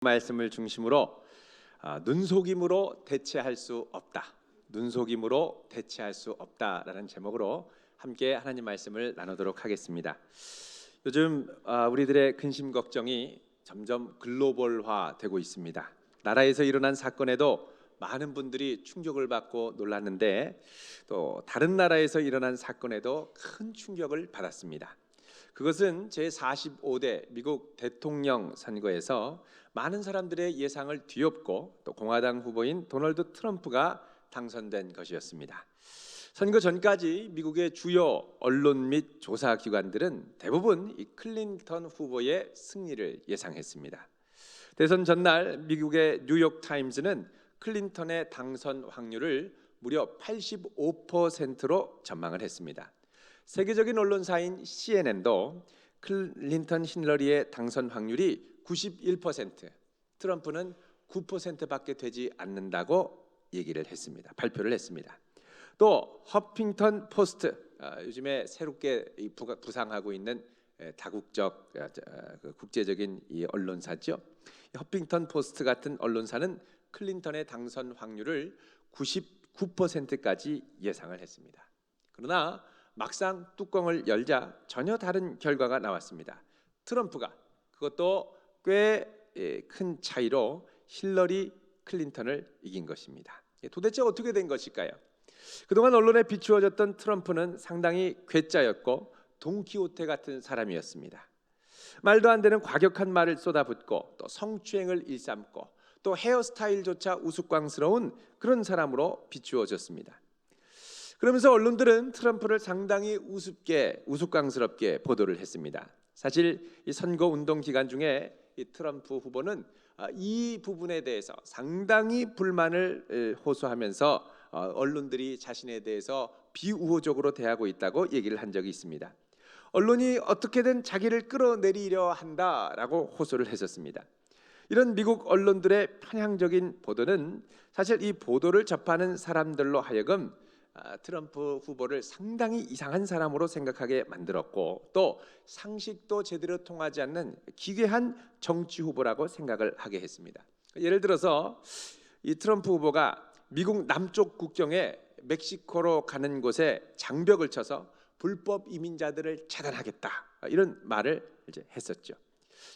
말씀을 중심으로 눈속임으로 대체할 수 없다. 눈속임으로 대체할 수 없다라는 제목으로 함께 하나님 말씀을 나누도록 하겠습니다. 요즘 우리들의 근심 걱정이 점점 글로벌화되고 있습니다. 나라에서 일어난 사건에도 많은 분들이 충격을 받고 놀랐는데 또 다른 나라에서 일어난 사건에도 큰 충격을 받았습니다. 그것은 제45대 미국 대통령 선거에서 많은 사람들의 예상을 뒤엎고 또 공화당 후보인 도널드 트럼프가 당선된 것이었습니다. 선거 전까지 미국의 주요 언론 및 조사 기관들은 대부분 이 클린턴 후보의 승리를 예상했습니다. 대선 전날 미국의 뉴욕 타임즈는 클린턴의 당선 확률을 무려 85%로 전망을 했습니다. 세계적인 언론사인 CNN도 클린턴 힐러리의 당선 확률이 91%, 트럼프는 9%밖에 되지 않는다고 얘기를 했습니다. 발표를 했습니다. 또 허핑턴 포스트, 요즘에 새롭게 부상하고 있는 다국적 국제적인 이 언론사죠. 허핑턴 포스트 같은 언론사는 클린턴의 당선 확률을 99%까지 예상을 했습니다. 그러나 막상 뚜껑을 열자 전혀 다른 결과가 나왔습니다. 트럼프가 그것도 꽤 큰 차이로 힐러리 클린턴을 이긴 것입니다. 도대체 어떻게 된 것일까요? 그동안 언론에 비추어졌던 트럼프는 상당히 괴짜였고 돈키호테 같은 사람이었습니다. 말도 안 되는 과격한 말을 쏟아붓고 또 성추행을 일삼고 또 헤어스타일조차 우스꽝스러운 그런 사람으로 비추어졌습니다. 그러면서 언론들은 트럼프를 상당히 우스꽝스럽게 보도를 했습니다. 사실 이 선거 운동 기간 중에 이 트럼프 후보는 이 부분에 대해서 상당히 불만을 호소하면서 언론들이 자신에 대해서 비우호적으로 대하고 있다고 얘기를 한 적이 있습니다. 언론이 어떻게든 자기를 끌어내리려 한다라고 호소를 했었습니다. 이런 미국 언론들의 편향적인 보도는 사실 이 보도를 접하는 사람들로 하여금 트럼프 후보를 상당히 이상한 사람으로 생각하게 만들었고 또 상식도 제대로 통하지 않는 기괴한 정치 후보라고 생각을 하게 했습니다. 예를 들어서 이 트럼프 후보가 미국 남쪽 국경에 멕시코로 가는 곳에 장벽을 쳐서 불법 이민자들을 차단하겠다 이런 말을 이제 했었죠.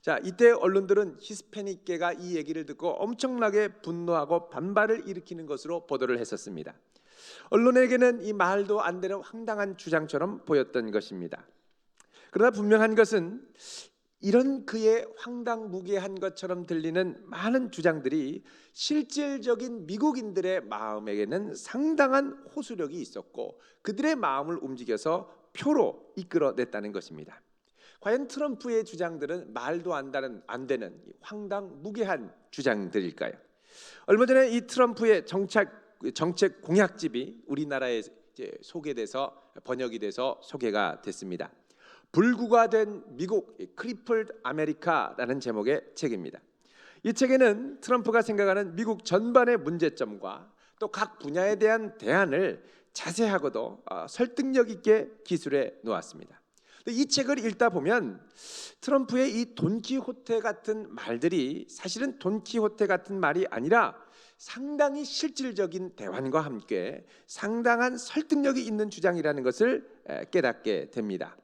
자, 이때 언론들은 히스패닉계가 이 얘기를 듣고 엄청나게 분노하고 반발을 일으키는 것으로 보도를 했었습니다. 언론에게는 이 말도 안 되는 황당한 주장처럼 보였던 것입니다. 그러나 분명한 것은 이런 그의 황당무계한 것처럼 들리는 많은 주장들이 실질적인 미국인들의 마음에게는 상당한 호소력이 있었고 그들의 마음을 움직여서 표로 이끌어냈다는 것입니다. 과연 트럼프의 주장들은 말도 안 되는 황당무계한 주장들일까요? 얼마 전에 이 트럼프의 정책 공약집이 우리나라에 이제 소개돼서 번역이 돼서 소개가 됐습니다. 불구가된 미국 크리플드 아메리카라는 제목의 책입니다. 이 책에는 트럼프가 생각하는 미국 전반의 문제점과 또 각 분야에 대한 대안을 자세하고도 설득력 있게 기술해 놓았습니다. 이 책을 읽다 보면 트럼프의 이 돈키호테 같은 말들이 사실은 돈키호테 같은 말이 아니라 상당히 실질적인 대안과 함께 상당한 설득력이 있는 주장이라는 것을 깨닫게 됩니다.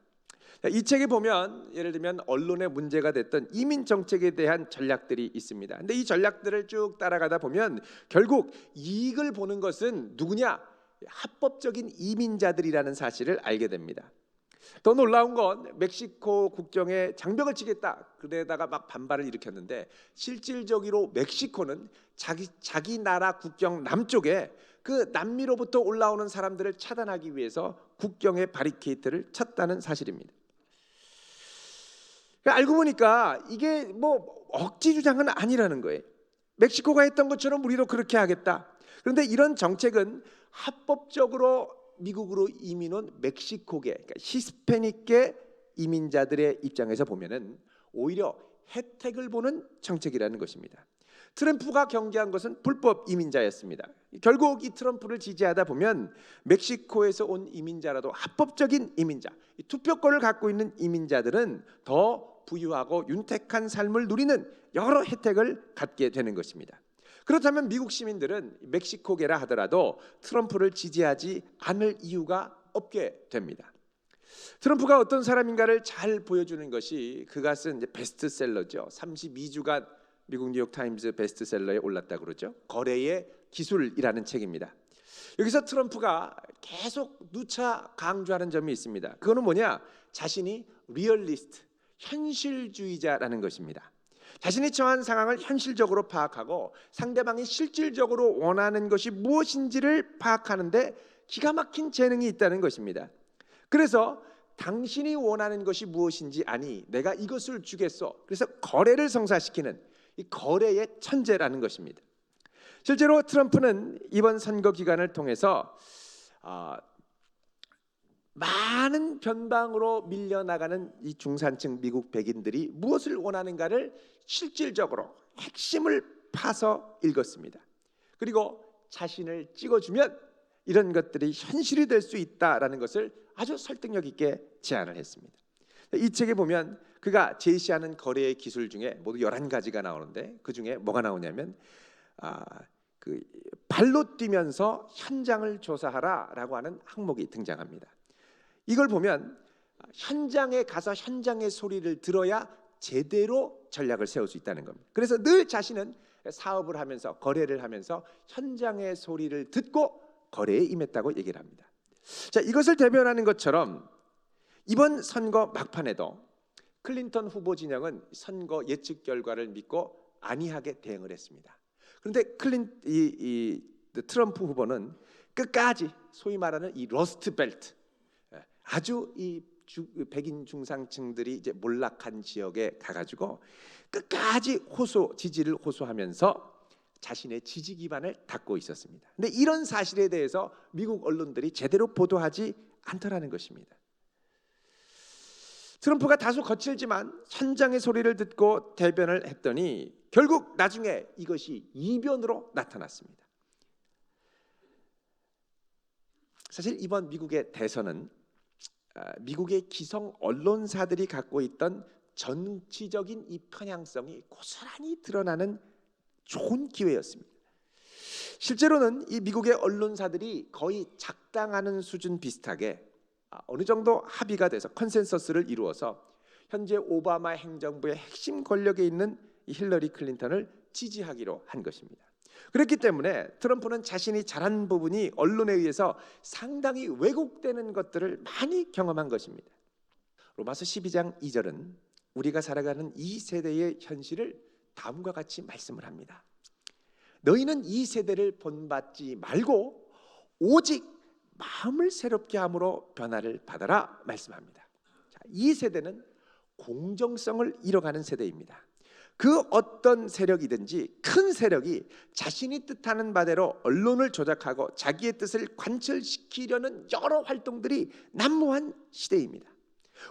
이 책에 보면 예를 들면 언론의 문제가 됐던 이민 정책에 대한 전략들이 있습니다. 근데 이 전략들을 쭉 따라가다 보면 결국 이익을 보는 것은 누구냐? 합법적인 이민자들이라는 사실을 알게 됩니다. 더 놀라운 건 멕시코 국경에 장벽을 치겠다 그러다가 막 반발을 일으켰는데 실질적으로 멕시코는 자기 나라 국경 남쪽에 그 남미로부터 올라오는 사람들을 차단하기 위해서 국경에 바리케이트를 쳤다는 사실입니다. 알고 보니까 이게 뭐 억지 주장은 아니라는 거예요. 멕시코가 했던 것처럼 우리도 그렇게 하겠다. 그런데 이런 정책은 합법적으로 미국으로 이민 온 멕시코계, 그러니까 히스패닉계 이민자들의 입장에서 보면은 오히려 혜택을 보는 정책이라는 것입니다. 트럼프가 경계한 것은 불법 이민자였습니다. 결국 이 트럼프를 지지하다 보면 멕시코에서 온 이민자라도 합법적인 이민자, 투표권을 갖고 있는 이민자들은 더 더 부유하고 윤택한 삶을 누리는 여러 혜택을 갖게 되는 것입니다. 그렇다면 미국 시민들은 멕시코계라 하더라도 트럼프를 지지하지 않을 이유가 없게 됩니다. 트럼프가 어떤 사람인가를 잘 보여주는 것이 그가 쓴 베스트셀러죠. 32주간 미국 뉴욕타임즈 베스트셀러에 올랐다 그러죠. 거래의 기술이라는 책입니다. 여기서 트럼프가 계속 누차 강조하는 점이 있습니다. 그거는 뭐냐? 자신이 리얼리스트, 현실주의자라는 것입니다. 자신이 처한 상황을 현실적으로 파악하고 상대방이 실질적으로 원하는 것이 무엇인지를 파악하는데 기가 막힌 재능이 있다는 것입니다. 그래서 당신이 원하는 것이 무엇인지 아니 내가 이것을 주겠어. 그래서 거래를 성사시키는 이 거래의 천재라는 것입니다. 실제로 트럼프는 이번 선거 기간을 통해서 많은 변방으로 밀려나가는 이 중산층 미국 백인들이 무엇을 원하는가를 실질적으로 핵심을 파서 읽었습니다. 그리고 자신을 찍어주면 이런 것들이 현실이 될 수 있다라는 것을 아주 설득력 있게 제안을 했습니다. 이 책에 보면 그가 제시하는 거래의 기술 중에 모두 11가지가 나오는데 그 중에 뭐가 나오냐면 그 발로 뛰면서 현장을 조사하라라고 하는 항목이 등장합니다. 이걸 보면 현장에 가서 현장의 소리를 들어야 제대로 전략을 세울 수 있다는 겁니다. 그래서 늘 자신은 사업을 하면서 거래를 하면서 현장의 소리를 듣고 거래에 임했다고 얘기를 합니다. 자, 이것을 대변하는 것처럼 이번 선거 막판에도 클린턴 후보 진영은 선거 예측 결과를 믿고 안이하게 대응을 했습니다. 그런데 트럼프 후보는 끝까지 소위 말하는 이 러스트 벨트, 아주 이 백인 중산층들이 이제 몰락한 지역에 가가지고 끝까지 지지를 호소하면서 자신의 지지 기반을 닦고 있었습니다. 근데 이런 사실에 대해서 미국 언론들이 제대로 보도하지 않더라는 것입니다. 트럼프가 다소 거칠지만 현장의 소리를 듣고 대변을 했더니 결국 나중에 이것이 이변으로 나타났습니다. 사실 이번 미국의 대선은 미국의 기성 언론사들이 갖고 있던 정치적인 이 편향성이 고스란히 드러나는 좋은 기회였습니다. 실제로는 이 미국의 언론사들이 거의 작당하는 수준 비슷하게 어느 정도 합의가 돼서 컨센서스를 이루어서 현재 오바마 행정부의 핵심 권력에 있는 이 힐러리 클린턴을 지지하기로 한 것입니다. 그렇기 때문에 트럼프는 자신이 잘한 부분이 언론에 의해서 상당히 왜곡되는 것들을 많이 경험한 것입니다. 로마서 12장 2절은 우리가 살아가는 이 세대의 현실을 다음과 같이 말씀을 합니다. 너희는 이 세대를 본받지 말고 오직 마음을 새롭게 함으로 변화를 받아라 말씀합니다. 자, 이 세대는 공정성을 잃어가는 세대입니다. 그 어떤 세력이든지 큰 세력이 자신이 뜻하는 바대로 언론을 조작하고 자기의 뜻을 관철시키려는 여러 활동들이 난무한 시대입니다.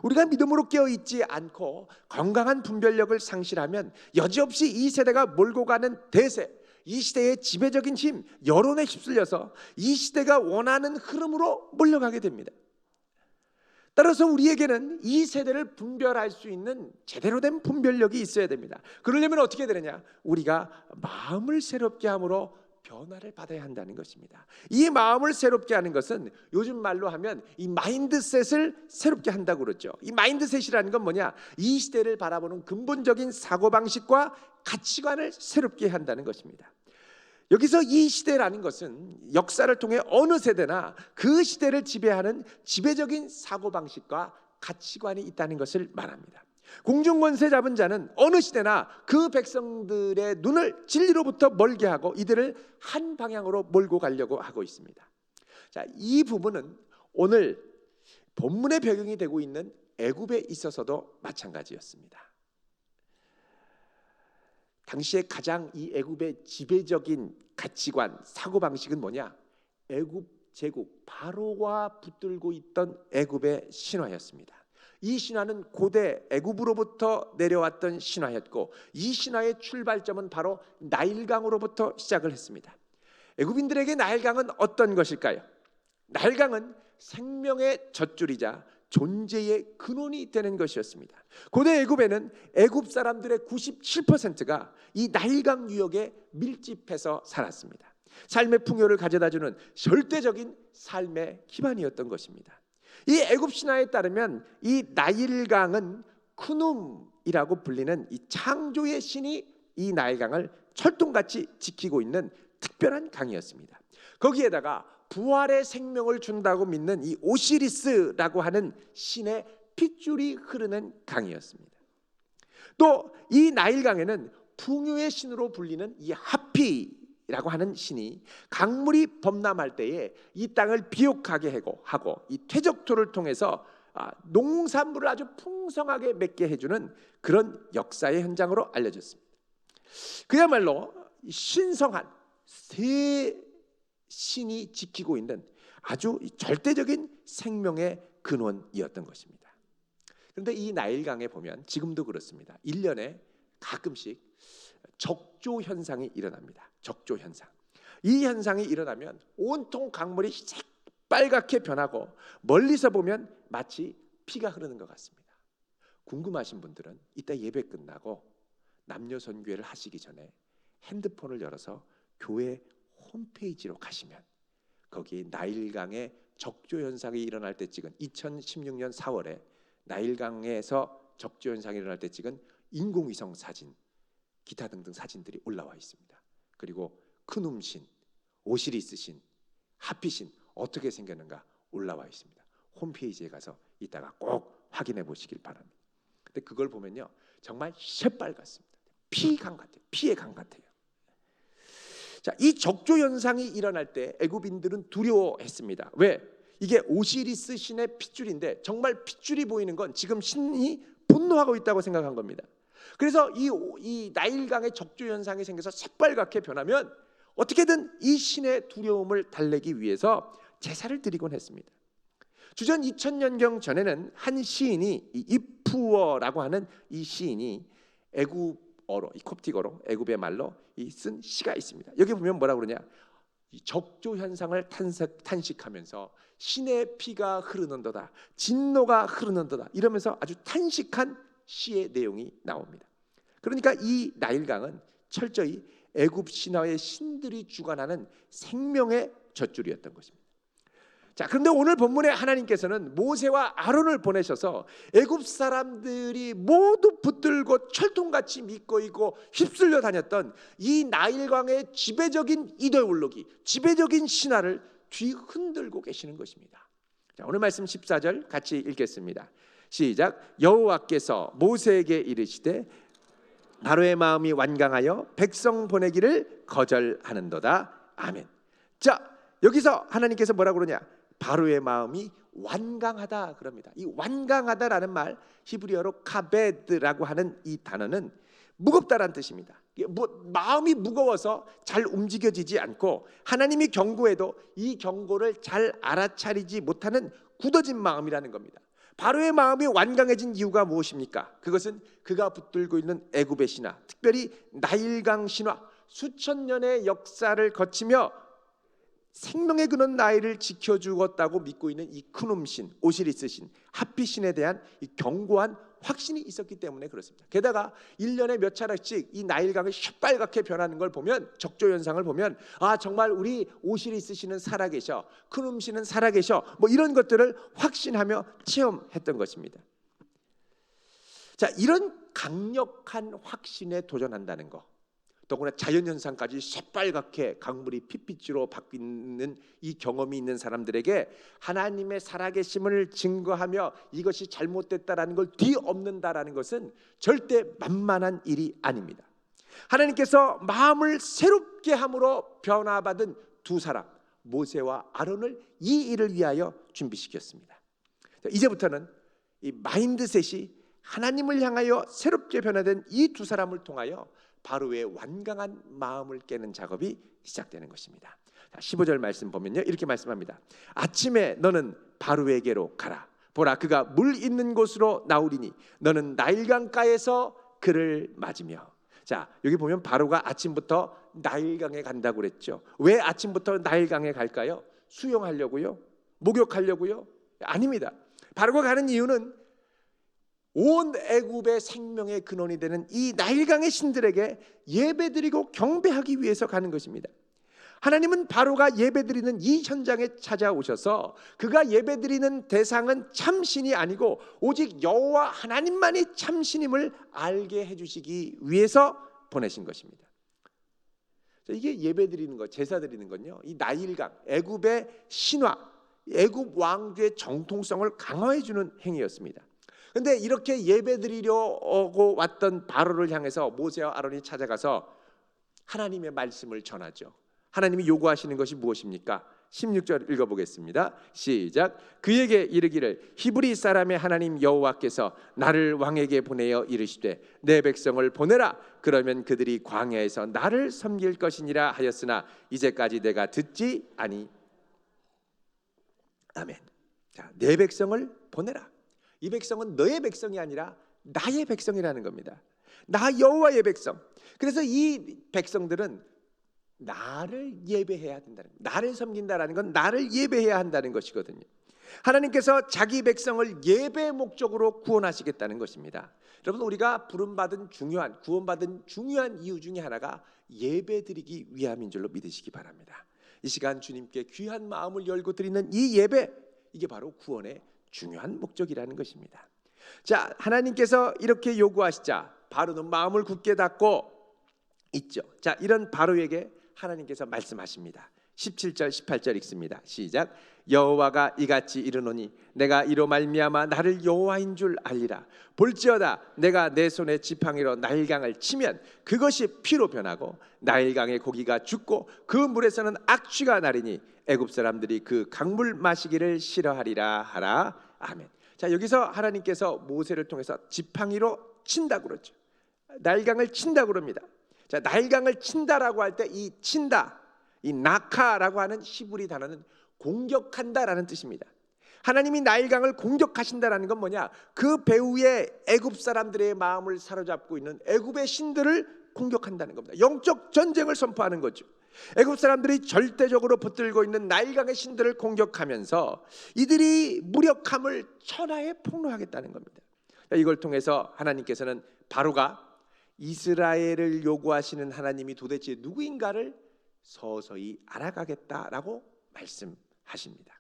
우리가 믿음으로 깨어있지 않고 건강한 분별력을 상실하면 여지없이 이 세대가 몰고 가는 대세, 이 시대의 지배적인 힘, 여론에 휩쓸려서 이 시대가 원하는 흐름으로 몰려가게 됩니다. 따라서 우리에게는 이 세대를 분별할 수 있는 제대로 된 분별력이 있어야 됩니다. 그러려면 어떻게 되느냐? 우리가 마음을 새롭게 함으로 변화를 받아야 한다는 것입니다. 이 마음을 새롭게 하는 것은 요즘 말로 하면 이 마인드셋을 새롭게 한다고 그러죠. 이 마인드셋이라는 건 뭐냐? 이 시대를 바라보는 근본적인 사고방식과 가치관을 새롭게 한다는 것입니다. 여기서 이 시대라는 것은 역사를 통해 어느 세대나 그 시대를 지배하는 지배적인 사고방식과 가치관이 있다는 것을 말합니다. 공중권세 잡은 자는 어느 시대나 그 백성들의 눈을 진리로부터 멀게 하고 이들을 한 방향으로 몰고 가려고 하고 있습니다. 자, 이 부분은 오늘 본문에 적용이 되고 있는 애굽에 있어서도 마찬가지였습니다. 당시에 가장 이 애굽의 지배적인 가치관, 사고방식은 뭐냐? 애굽 제국 바로와 붙들고 있던 애굽의 신화였습니다. 이 신화는 고대 애굽으로부터 내려왔던 신화였고 이 신화의 출발점은 바로 나일강으로부터 시작을 했습니다. 애굽인들에게 나일강은 어떤 것일까요? 나일강은 생명의 젖줄이자 존재의 근원이 되는 것이었습니다. 고대 애굽에는 애굽 사람들의 97%가 이 나일강 유역에 밀집해서 살았습니다. 삶의 풍요를 가져다주는 절대적인 삶의 기반이었던 것입니다. 이 애굽 신화에 따르면 이 나일강은 쿠눔이라고 불리는 이 창조의 신이 이 나일강을 철통같이 지키고 있는 특별한 강이었습니다. 거기에다가 부활의 생명을 준다고 믿는 이 오시리스라고 하는 신의 핏줄이 흐르는 강이었습니다. 또 이 나일강에는 풍요의 신으로 불리는 이 하피라고 하는 신이 강물이 범람할 때에 이 땅을 비옥하게 하고 이 퇴적토를 통해서 농산물을 아주 풍성하게 맺게 해주는 그런 역사의 현장으로 알려졌습니다. 그야말로 신성한 세 신이 지키고 있는 아주 절대적인 생명의 근원이었던 것입니다. 그런데 이 나일강에 보면 지금도 그렇습니다. 1년에 가끔씩 적조 현상이 일어납니다. 적조 현상. 이 현상이 일어나면 온통 강물이 빨갛게 변하고 멀리서 보면 마치 피가 흐르는 것 같습니다. 궁금하신 분들은 이따 예배 끝나고 남녀 선교회를 하시기 전에 핸드폰을 열어서 교회 홈페이지로 가시면 거기 나일강의 적조 현상이 일어날 때 찍은 2016년 4월에 나일강에서 적조 현상이 일어날 때 찍은 인공위성 사진, 기타 등등 사진들이 올라와 있습니다. 그리고 크눔신, 오시리스신, 하피신 어떻게 생겼는가 올라와 있습니다. 홈페이지에 가서 이따가 꼭 확인해 보시길 바랍니다. 근데 그걸 보면요 정말 새빨갛습니다. 피강 같아요. 피의 강 같아요. 자, 이 적조 현상이 일어날 때 애굽인들은 두려워했습니다. 왜? 이게 오시리스 신의 핏줄인데 정말 핏줄이 보이는 건 지금 신이 분노하고 있다고 생각한 겁니다. 그래서 이 나일강의 적조 현상이 생겨서 새빨갛게 변하면 어떻게든 이 신의 두려움을 달래기 위해서 제사를 드리곤 했습니다. 주전 2000년경 전에는 한 시인이 이푸어라고 하는 이 시인이 애굽어로, 이 콥틱어로 애굽의 말로 쓴 시가 있습니다. 여기 보면 뭐라고 그러냐? 이 적조 현상을 탄식하면서 신의 피가 흐르는도다, 진노가 흐르는도다 이러면서 아주 탄식한 시의 내용이 나옵니다. 그러니까 이 나일강은 철저히 애굽 신화의 신들이 주관하는 생명의 젖줄이었던 것입니다. 자, 그런데 오늘 본문에 하나님께서는 모세와 아론을 보내셔서 애굽 사람들이 모두 붙들고 철통같이 믿고 있고 휩쓸려 다녔던 이 나일강의 지배적인 이데올로기, 지배적인 신화를 뒤흔들고 계시는 것입니다. 자, 오늘 말씀 14절 같이 읽겠습니다. 시작. 여호와께서 모세에게 이르시되 바로의 마음이 완강하여 백성 보내기를 거절하는도다. 아멘. 자, 여기서 하나님께서 뭐라고 그러냐? 바로의 마음이 완강하다 그럽니다. 이 완강하다라는 말 히브리어로 카베드라고 하는 이 단어는 무겁다라는 뜻입니다. 마음이 무거워서 잘 움직여지지 않고 하나님이 경고해도 이 경고를 잘 알아차리지 못하는 굳어진 마음이라는 겁니다. 바로의 마음이 완강해진 이유가 무엇입니까? 그것은 그가 붙들고 있는 애굽의 신화, 특별히 나일강 신화, 수천 년의 역사를 거치며 생명의 근원 나일을 지켜주었다고 믿고 있는 이 크눔신, 오시리스신, 하피신에 대한 이 견고한 확신이 있었기 때문에 그렇습니다. 게다가 1년에 몇 차례씩 이 나일강이 새빨갛게 변하는 걸 보면, 적조 현상을 보면 정말 우리 오시리스신은 살아계셔, 크눔신은 살아계셔, 뭐 이런 것들을 확신하며 체험했던 것입니다. 자, 이런 강력한 확신에 도전한다는 거, 더구나 자연현상까지 새빨갛게 강물이 핏빛으로 바뀌는 이 경험이 있는 사람들에게 하나님의 살아계심을 증거하며 이것이 잘못됐다라는 걸 뒤엎는다라는 것은 절대 만만한 일이 아닙니다. 하나님께서 마음을 새롭게 함으로 변화받은 두 사람, 모세와 아론을 이 일을 위하여 준비시켰습니다. 이제부터는 이 마인드셋이 하나님을 향하여 새롭게 변화된 이 두 사람을 통하여 바로의 완강한 마음을 깨는 작업이 시작되는 것입니다. 15절 말씀 보면요, 이렇게 말씀합니다. 아침에 너는 바로에게로 가라. 보라, 그가 물 있는 곳으로 나오리니 너는 나일강가에서 그를 맞으며. 자, 여기 보면 바로가 아침부터 나일강에 간다고 그랬죠. 왜 아침부터 나일강에 갈까요? 수영하려고요? 목욕하려고요? 아닙니다. 바로가 가는 이유는 온 애굽의 생명의 근원이 되는 이 나일강의 신들에게 예배드리고 경배하기 위해서 가는 것입니다. 하나님은 바로가 예배드리는 이 현장에 찾아오셔서 그가 예배드리는 대상은 참신이 아니고 오직 여호와 하나님만이 참신임을 알게 해주시기 위해서 보내신 것입니다. 이게 예배드리는 것, 제사 드리는 건요, 이 나일강, 애굽의 신화, 애굽 왕조의 정통성을 강화해 주는 행위였습니다. 그런데 이렇게 예배드리려 오고 왔던 바로를 향해서 모세와 아론이 찾아가서 하나님의 말씀을 전하죠. 하나님이 요구하시는 것이 무엇입니까? 16절 읽어보겠습니다. 시작. 그에게 이르기를 히브리 사람의 하나님 여호와께서 나를 왕에게 보내어 이르시되 내 백성을 보내라. 그러면 그들이 광야에서 나를 섬길 것이니라 하였으나 이제까지 내가 듣지 아니. 아멘. 자, 내 백성을 보내라. 이 백성은 너의 백성이 아니라 나의 백성이라는 겁니다. 나 여호와의 백성. 그래서 이 백성들은 나를 예배해야 된다는, 나를 섬긴다라는 건 나를 예배해야 한다는 것이거든요. 하나님께서 자기 백성을 예배 목적으로 구원하시겠다는 것입니다. 여러분, 우리가 부름받은 중요한, 구원받은 중요한 이유 중에 하나가 예배드리기 위함인 줄로 믿으시기 바랍니다. 이 시간 주님께 귀한 마음을 열고 드리는 이 예배, 이게 바로 구원의 중요한 목적이라는 것입니다. 자, 하나님께서 이렇게 요구하시자 바로는 마음을 굳게 닫고 있죠. 자, 이런 바로에게 하나님께서 말씀하십니다. 17절 18절 읽습니다. 시작. 여호와가 이같이 이르노니 내가 이로 말미암아 나를 여호와인 줄 알리라. 볼지어다 내가 내 손에 지팡이로 나일강을 치면 그것이 피로 변하고 나일강의 고기가 죽고 그 물에서는 악취가 나리니 애굽 사람들이 그 강물 마시기를 싫어하리라 하라. 아멘. 자, 여기서 하나님께서 모세를 통해서 지팡이로 친다고 그러죠. 나일강을 친다고 그럽니다. 자, 나일강을 친다라고 할 때 이 친다, 이 나카라고 하는 히브리 단어는 공격한다라는 뜻입니다. 하나님이 나일강을 공격하신다라는 건 뭐냐? 그 배후에 애굽 사람들의 마음을 사로잡고 있는 애굽의 신들을 공격한다는 겁니다. 영적 전쟁을 선포하는 거죠. 애굽 사람들이 절대적으로 붙들고 있는 나일강의 신들을 공격하면서 이들이 무력함을 천하에 폭로하겠다는 겁니다. 이걸 통해서 하나님께서는 바로가 이스라엘을 요구하시는 하나님이 도대체 누구인가를 서서히 알아가겠다라고 말씀하십니다.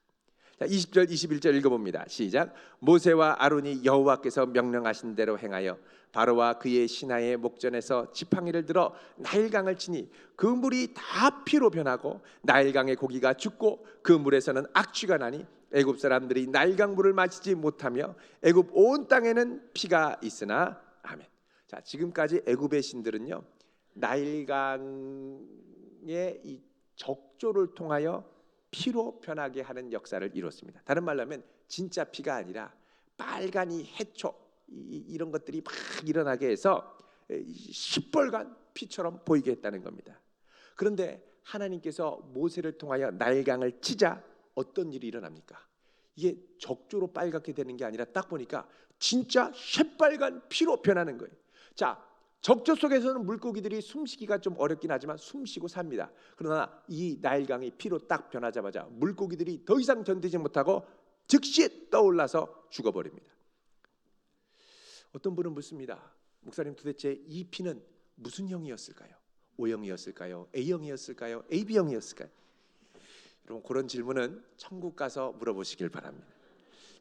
자, 20절 21절 읽어봅니다. 시작. 모세와 아론이 여호와께서 명령하신 대로 행하여 바로와 그의 신하의 목전에서 지팡이를 들어 나일강을 치니 그 물이 다 피로 변하고 나일강의 고기가 죽고 그 물에서는 악취가 나니 애굽 사람들이 나일강 물을 마시지 못하며 애굽 온 땅에는 피가 있으나. 아멘. 자, 지금까지 애굽의 신들은요, 나일강의 이 적조를 통하여 피로 변하게 하는 역사를 이뤘습니다. 다른 말로 하면 진짜 피가 아니라 빨간 이 해초 이런 것들이 막 일어나게 해서 시뻘건 피처럼 보이게 했다는 겁니다. 그런데 하나님께서 모세를 통하여 나일강을 치자 어떤 일이 일어납니까? 이게 적조로 빨갛게 되는 게 아니라 딱 보니까 진짜 새빨간 피로 변하는 거예요. 자, 적조 속에서는 물고기들이 숨쉬기가 좀 어렵긴 하지만 숨쉬고 삽니다. 그러나 이 나일강이 피로 딱 변하자마자 물고기들이 더 이상 견디지 못하고 즉시 떠올라서 죽어버립니다. 어떤 분은 묻습니다. 목사님, 도대체 이 피는 무슨 형이었을까요? O형이었을까요? A형이었을까요? AB형이었을까요? 여러분, 그런 질문은 천국 가서 물어보시길 바랍니다.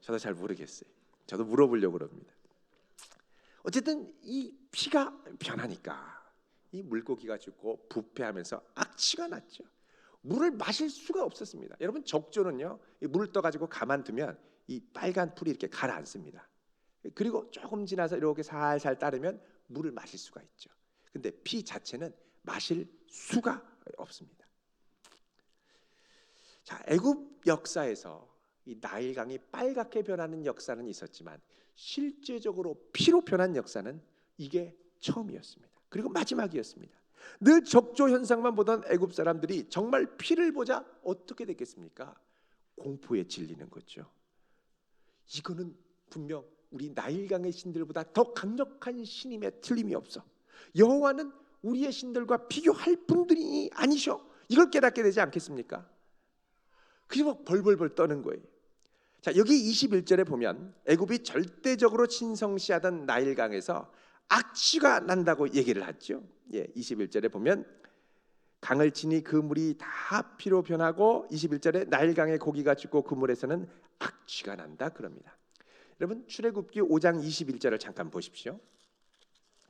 저도 잘 모르겠어요. 저도 물어보려고 그럽니다. 어쨌든 이 피가 변하니까 이 물고기가 죽고 부패하면서 악취가 났죠. 물을 마실 수가 없었습니다. 여러분, 적조는요, 이 물을 떠가지고 가만두면 이 빨간 풀이 이렇게 가라앉습니다. 그리고 조금 지나서 이렇게 살살 따르면 물을 마실 수가 있죠. 근데 피 자체는 마실 수가 없습니다. 자, 애굽 역사에서 이 나일강이 빨갛게 변하는 역사는 있었지만 실제적으로 피로 변한 역사는 이게 처음이었습니다. 그리고 마지막이었습니다. 늘 적조 현상만 보던 애굽 사람들이 정말 피를 보자 어떻게 됐겠습니까? 공포에 질리는 거죠. 이거는 분명 우리 나일강의 신들보다 더 강력한 신임에 틀림이 없어. 여호와는 우리의 신들과 비교할 분들이 아니셔. 이걸 깨닫게 되지 않겠습니까? 그리고 벌벌벌 떠는 거예요. 자, 여기 21절에 보면 애굽이 절대적으로 신성시하던 나일강에서 악취가 난다고 얘기를 하죠. 21절에 보면 강을 치니 그 물이 다 피로 변하고 21절에 나일강의 고기가 죽고 그 물에서는 악취가 난다 그럽니다. 여러분 출애굽기 5장 21절을 잠깐 보십시오.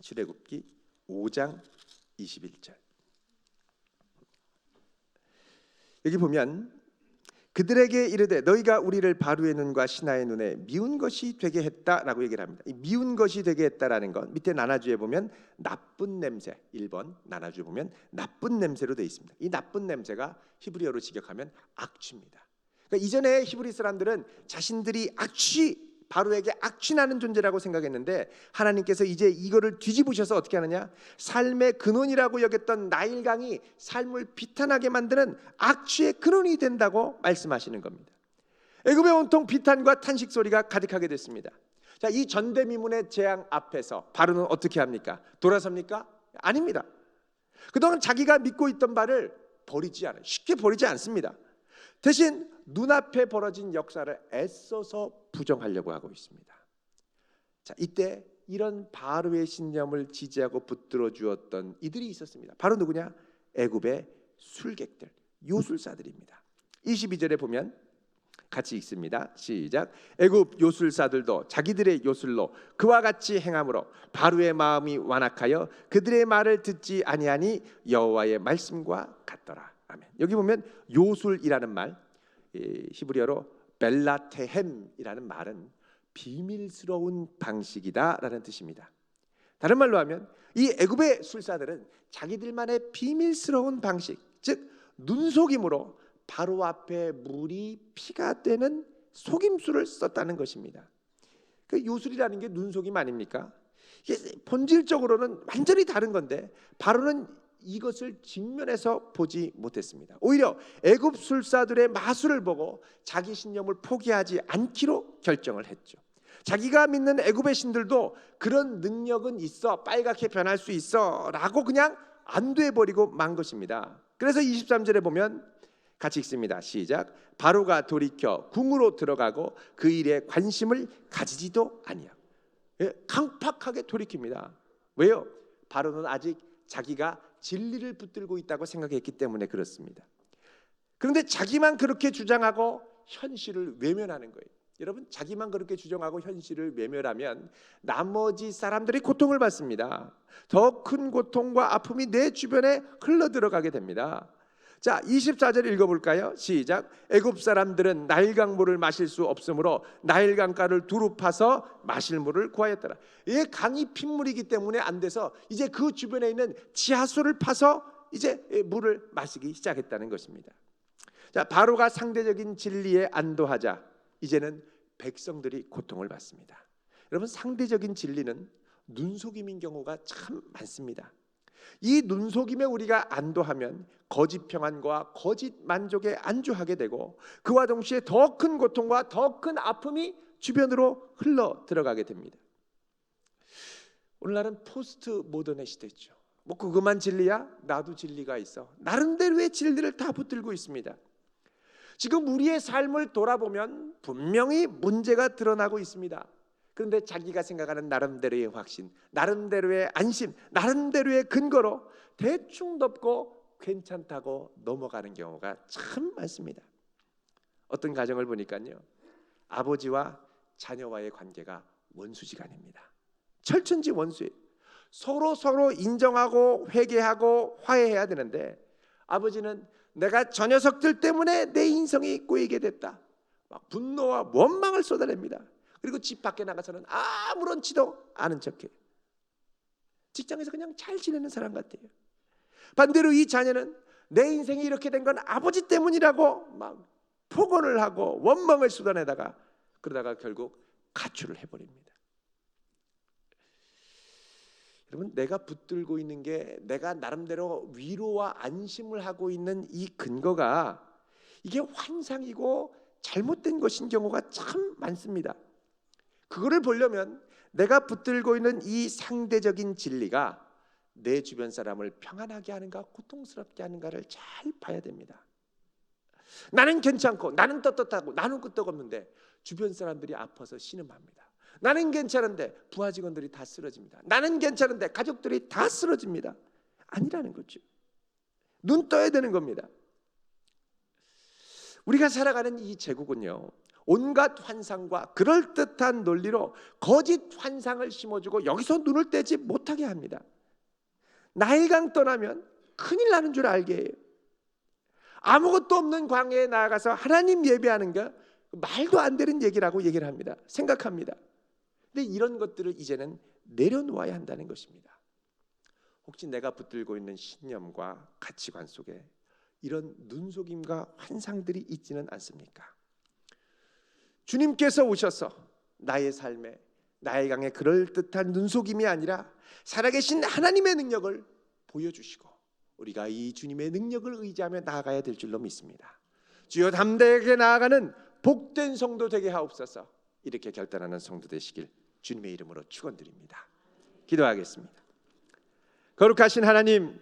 출애굽기 5장 21절. 여기 보면 그들에게 이르되 너희가 우리를 바로의 눈과 신하의 눈에 미운 것이 되게 했다라고 얘기를 합니다. 이 미운 것이 되게 했다라는 건 밑에 나나주에 보면 나쁜 냄새, 1번 나나주에 보면 나쁜 냄새로 되어 있습니다. 이 나쁜 냄새가 히브리어로 직역하면 악취입니다. 그러니까 이전에 히브리 사람들은 자신들이 바로에게 악취나는 존재라고 생각했는데 하나님께서 이제 이거를 뒤집으셔서 어떻게 하느냐, 삶의 근원이라고 여겼던 나일강이 삶을 비탄하게 만드는 악취의 근원이 된다고 말씀하시는 겁니다. 애굽의 온통 비탄과 탄식 소리가 가득하게 됐습니다. 자, 이 전대미문의 재앙 앞에서 바로는 어떻게 합니까? 돌아섭니까? 아닙니다. 그동안 자기가 믿고 있던 바를 쉽게 버리지 않습니다. 대신 눈앞에 벌어진 역사를 애써서 부정하려고 하고 있습니다. 자, 이때 이런 바로의 신념을 지지하고 붙들어 주었던 이들이 있었습니다. 바로 누구냐? 애굽의 술객들, 요술사들입니다. 22절에 보면 같이 읽습니다. 시작. 애굽 요술사들도 자기들의 요술로 그와 같이 행함으로 바로의 마음이 완악하여 그들의 말을 듣지 아니하니 여호와의 말씀과 같더라. 아멘. 여기 보면 요술이라는 말, 히브리어로 벨라테헴이라는 말은 비밀스러운 방식이다라는 뜻입니다. 다른 말로 하면 이 애굽의 술사들은 자기들만의 비밀스러운 방식, 즉 눈속임으로 바로 앞에 물이 피가 되는 속임수를 썼다는 것입니다. 그 요술이라는 게 눈속임 아닙니까? 이게 본질적으로는 완전히 다른 건데 바로는 이것을 직면해서 보지 못했습니다. 오히려 애굽 술사들의 마술을 보고 자기 신념을 포기하지 않기로 결정을 했죠. 자기가 믿는 애굽의 신들도 그런 능력은 있어, 빨갛게 변할 수 있어 라고 그냥 안도해버리고 만 것입니다. 그래서 23절에 보면 같이 읽습니다. 시작. 바로가 돌이켜 궁으로 들어가고 그 일에 관심을 가지지도 아니하고, 강팍하게 돌이킵니다. 왜요? 바로는 아직 자기가 진리를 붙들고 있다고 생각했기 때문에 그렇습니다. 그런데 자기만 그렇게 주장하고 현실을 외면하는 거예요. 여러분, 자기만 그렇게 주장하고 현실을 외면하면 나머지 사람들이 고통을 받습니다. 더 큰 고통과 아픔이 내 주변에 흘러들어가게 됩니다. 자, 24절 읽어볼까요? 시작. 애굽 사람들은 나일강물을 마실 수 없으므로 나일강가를 두루 파서 마실 물을 구하였더라. 이 강이 핏물이기 때문에 안 돼서 이제 그 주변에 있는 지하수를 파서 이제 물을 마시기 시작했다는 것입니다. 자, 바로가 상대적인 진리에 안도하자 이제는 백성들이 고통을 받습니다. 여러분, 상대적인 진리는 눈속임인 경우가 참 많습니다. 이 눈속임에 우리가 안도하면 거짓 평안과 거짓 만족에 안주하게 되고 그와 동시에 더 큰 고통과 더 큰 아픔이 주변으로 흘러 들어가게 됩니다. 오늘날은 포스트 모던의 시대죠. 뭐 그것만 진리야? 나도 진리가 있어. 나름대로의 진리를 다 붙들고 있습니다. 지금 우리의 삶을 돌아보면 분명히 문제가 드러나고 있습니다. 그런데 자기가 생각하는 나름대로의 확신, 나름대로의 안심, 나름대로의 근거로 대충 덮고 괜찮다고 넘어가는 경우가 참 많습니다. 어떤 가정을 보니까요, 아버지와 자녀와의 관계가 원수지간입니다. 철천지 원수예요. 서로 인정하고 회개하고 화해해야 되는데 아버지는 내가 저 녀석들 때문에 내 인생이 꼬이게 됐다, 막 분노와 원망을 쏟아냅니다. 그리고 집 밖에 나가서는 아무렇지도 않은 척해. 직장에서 그냥 잘 지내는 사람 같아요. 반대로 이 자녀는 내 인생이 이렇게 된 건 아버지 때문이라고 막 폭언을 하고 원망을 쏟아내다가 그러다가 결국 가출을 해버립니다. 여러분, 내가 붙들고 있는 게 내가 나름대로 위로와 안심을 하고 있는 이 근거가 이게 환상이고 잘못된 것인 경우가 참 많습니다. 그거를 보려면 내가 붙들고 있는 이 상대적인 진리가 내 주변 사람을 평안하게 하는가 고통스럽게 하는가를 잘 봐야 됩니다. 나는 괜찮고 나는 떳떳하고 나는 끄떡없는데 주변 사람들이 아파서 신음합니다. 나는 괜찮은데 부하 직원들이 다 쓰러집니다. 나는 괜찮은데 가족들이 다 쓰러집니다. 아니라는 거죠. 눈 떠야 되는 겁니다. 우리가 살아가는 이 제국은요, 온갖 환상과 그럴듯한 논리로 거짓 환상을 심어주고 여기서 눈을 떼지 못하게 합니다. 나일강 떠나면 큰일 나는 줄 알게 해요. 아무것도 없는 광야에 나아가서 하나님 예배하는 게 말도 안 되는 얘기라고 얘기를 합니다. 생각합니다. 근데 이런 것들을 이제는 내려놓아야 한다는 것입니다. 혹시 내가 붙들고 있는 신념과 가치관 속에 이런 눈속임과 환상들이 있지는 않습니까? 주님께서 오셔서 나의 삶에 나일강의 그럴듯한 눈속임이 아니라 살아계신 하나님의 능력을 보여주시고 우리가 이 주님의 능력을 의지하며 나아가야 될 줄로 믿습니다. 주여 담대하게 나아가는 복된 성도 되게 하옵소서. 이렇게 결단하는 성도 되시길 주님의 이름으로 축원드립니다. 기도하겠습니다. 거룩하신 하나님,